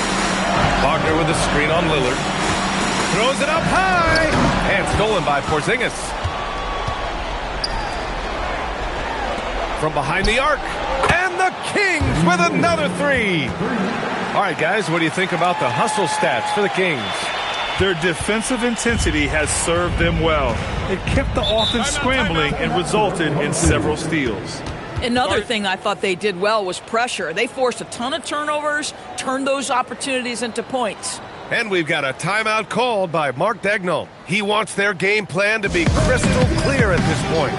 Wagner with a screen on Lillard. Throws it up high. And stolen by Porzingis. From behind the arc. And the Kings with another three. All right, guys, what do you think about the hustle stats for the Kings? Their defensive intensity has served them well. It kept the offense scrambling and resulted in several steals. Another thing I thought they did well was pressure. They forced a ton of turnovers, turned those opportunities into points. And we've got a timeout called by Mark Daigneault. He wants their game plan to be crystal clear at this point.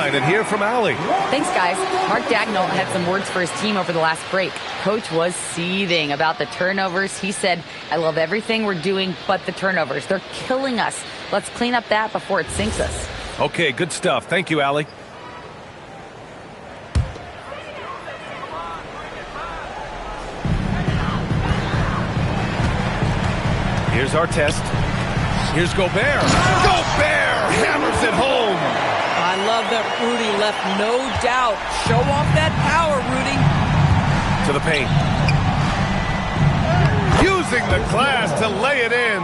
And hear from Allie. Thanks, guys. Mark Daigneault had some words for his team over the last break. Coach was seething about the turnovers. He said, I love everything we're doing but the turnovers. They're killing us. Let's clean up that before it sinks us. Okay, good stuff. Thank you, Allie. Here's our test. Here's Gobert. Gobert hammers it home. I love that Rudy left no doubt. Show off that power, Rudy. To the paint. Using the glass to lay it in.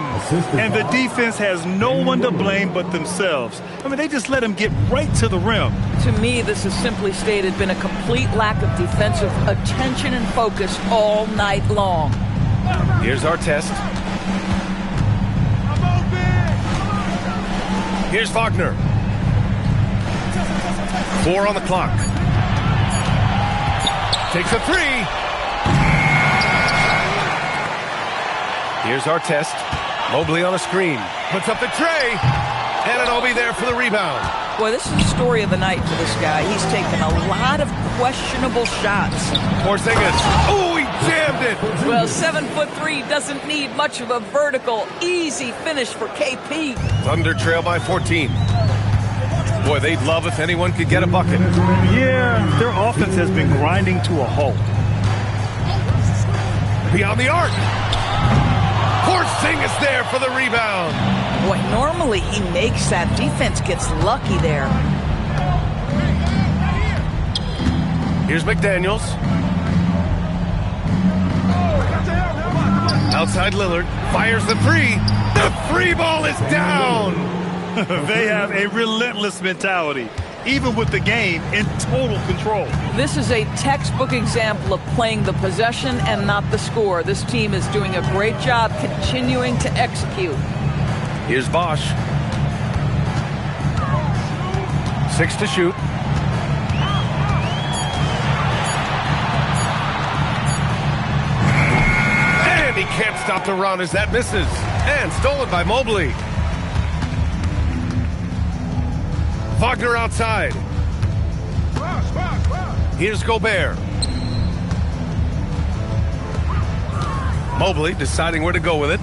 And the defense has no one to blame but themselves. I mean, they just let him get right to the rim. To me, this has simply stated been a complete lack of defensive attention and focus all night long. Here's our test. Here's Wagner. 4 on the clock. Takes a three. Here's our test. Mobley on a screen. Puts up the tray. Anunoby there for the rebound. Boy, this is the story of the night for this guy. He's taken a lot of questionable shots. Porzingis. Oh, he jammed it. Well, 7'3" doesn't need much of a vertical, easy finish for KP. Thunder trail by 14. Boy, they'd love if anyone could get a bucket. Yeah, their offense has been grinding to a halt. Beyond the arc. Porzingis there for the rebound. Boy, normally he makes that. Defense gets lucky there. Here's McDaniels. Outside Lillard. Fires the three. The free ball is down. They have a relentless mentality, even with the game in total control. This is a textbook example of playing the possession and not the score. This team is doing a great job continuing to execute. Here's Bosch. 6 to shoot. And he can't stop the run as that misses. And stolen by Mobley. Wagner outside. Here's Gobert. Mobley deciding where to go with it.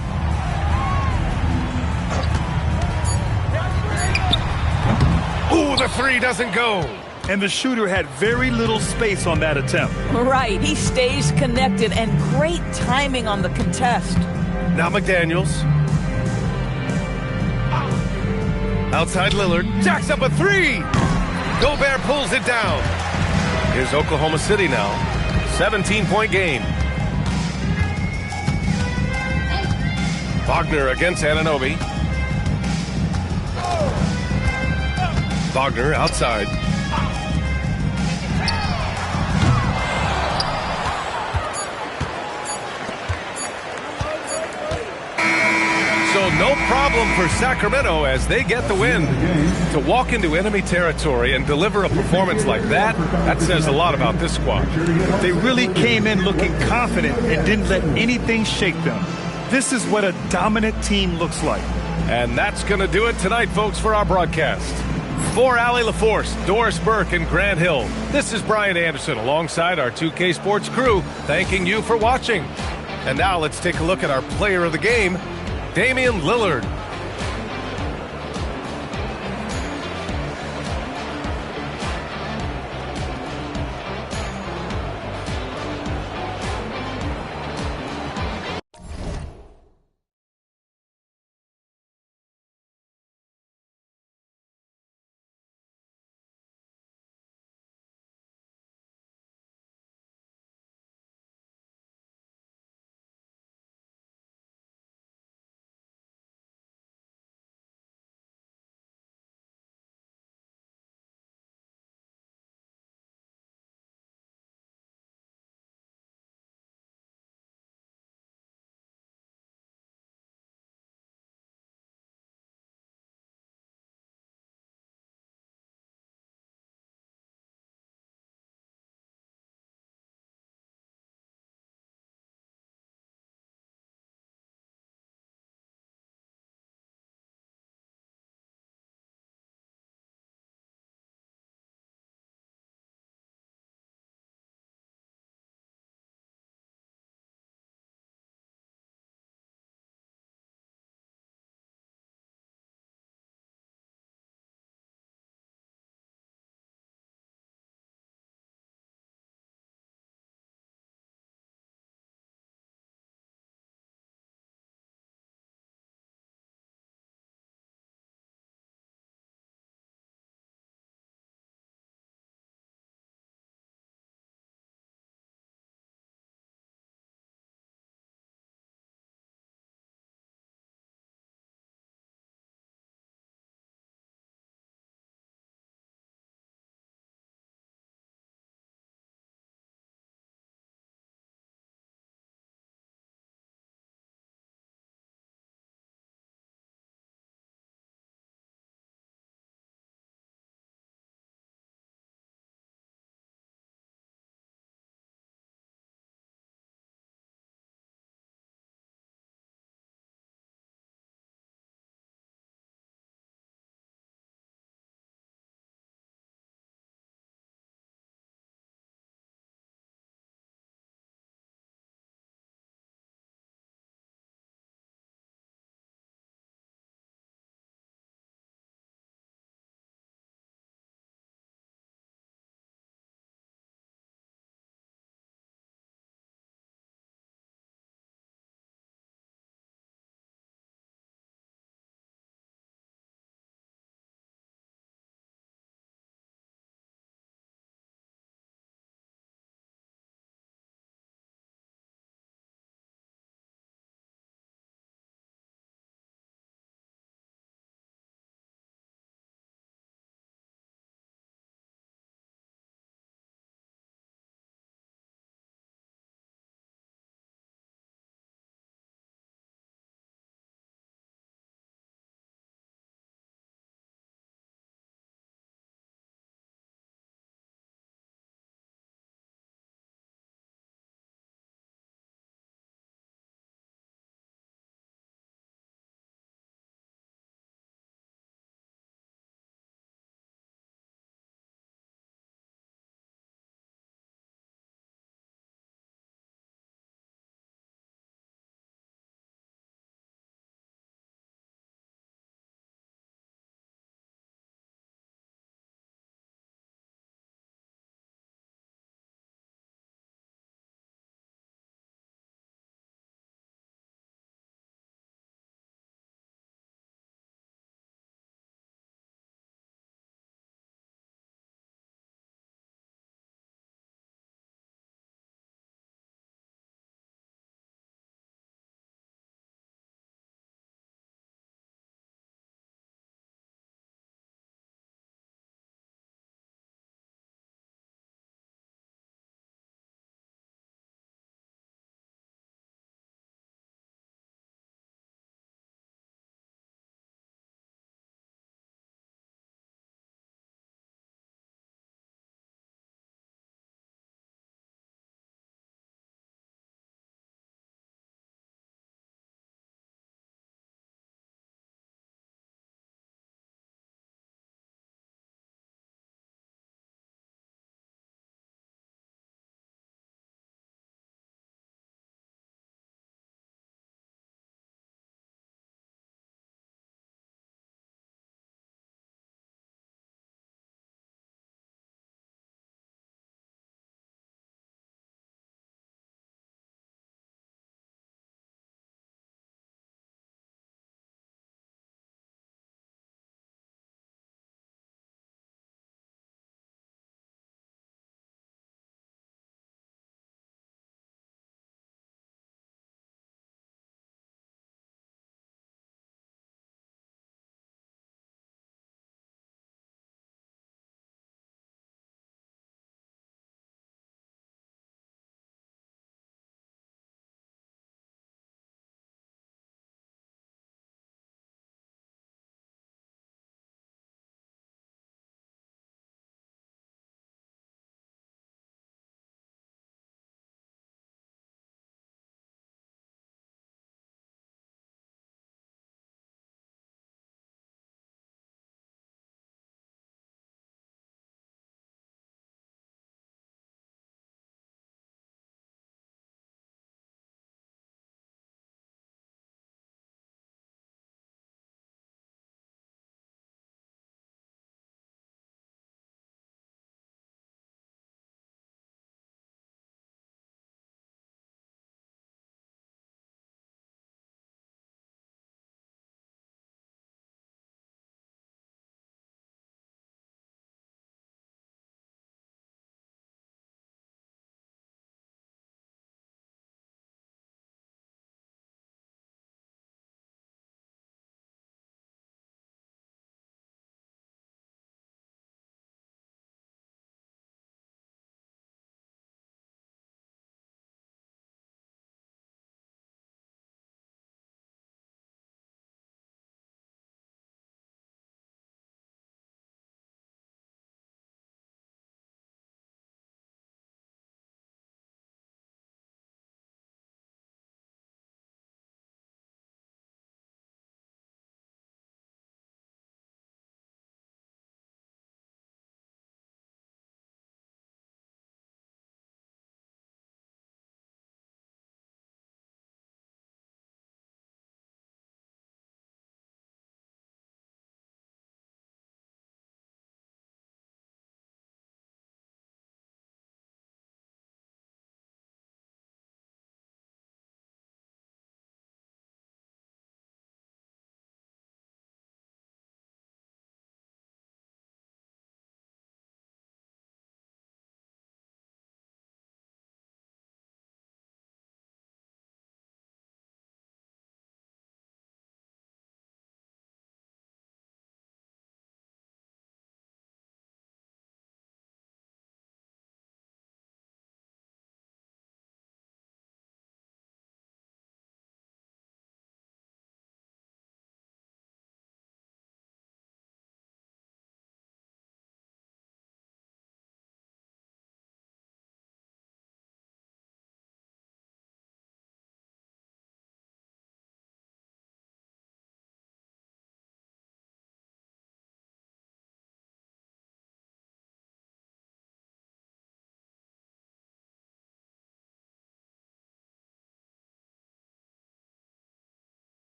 Ooh, the three doesn't go. And the shooter had very little space on that attempt. Right, he stays connected and great timing on the contest. Now McDaniels. Outside Lillard, jacks up a three. Gobert pulls it down. Here's Oklahoma City now. 17-point game. Wagner against Anunoby. Wagner outside. no problem for Sacramento as they get the win. To walk into enemy territory and deliver a performance like that says a lot about this squad. They really came in looking confident and didn't let anything shake them. This is what a dominant team looks like. And that's going to do it tonight, folks, for our broadcast. For Allie LaForce, Doris Burke, and Grant Hill, this is Brian Anderson alongside our 2K Sports crew, thanking you for watching. And now let's take a look at our player of the game, Damian Lillard.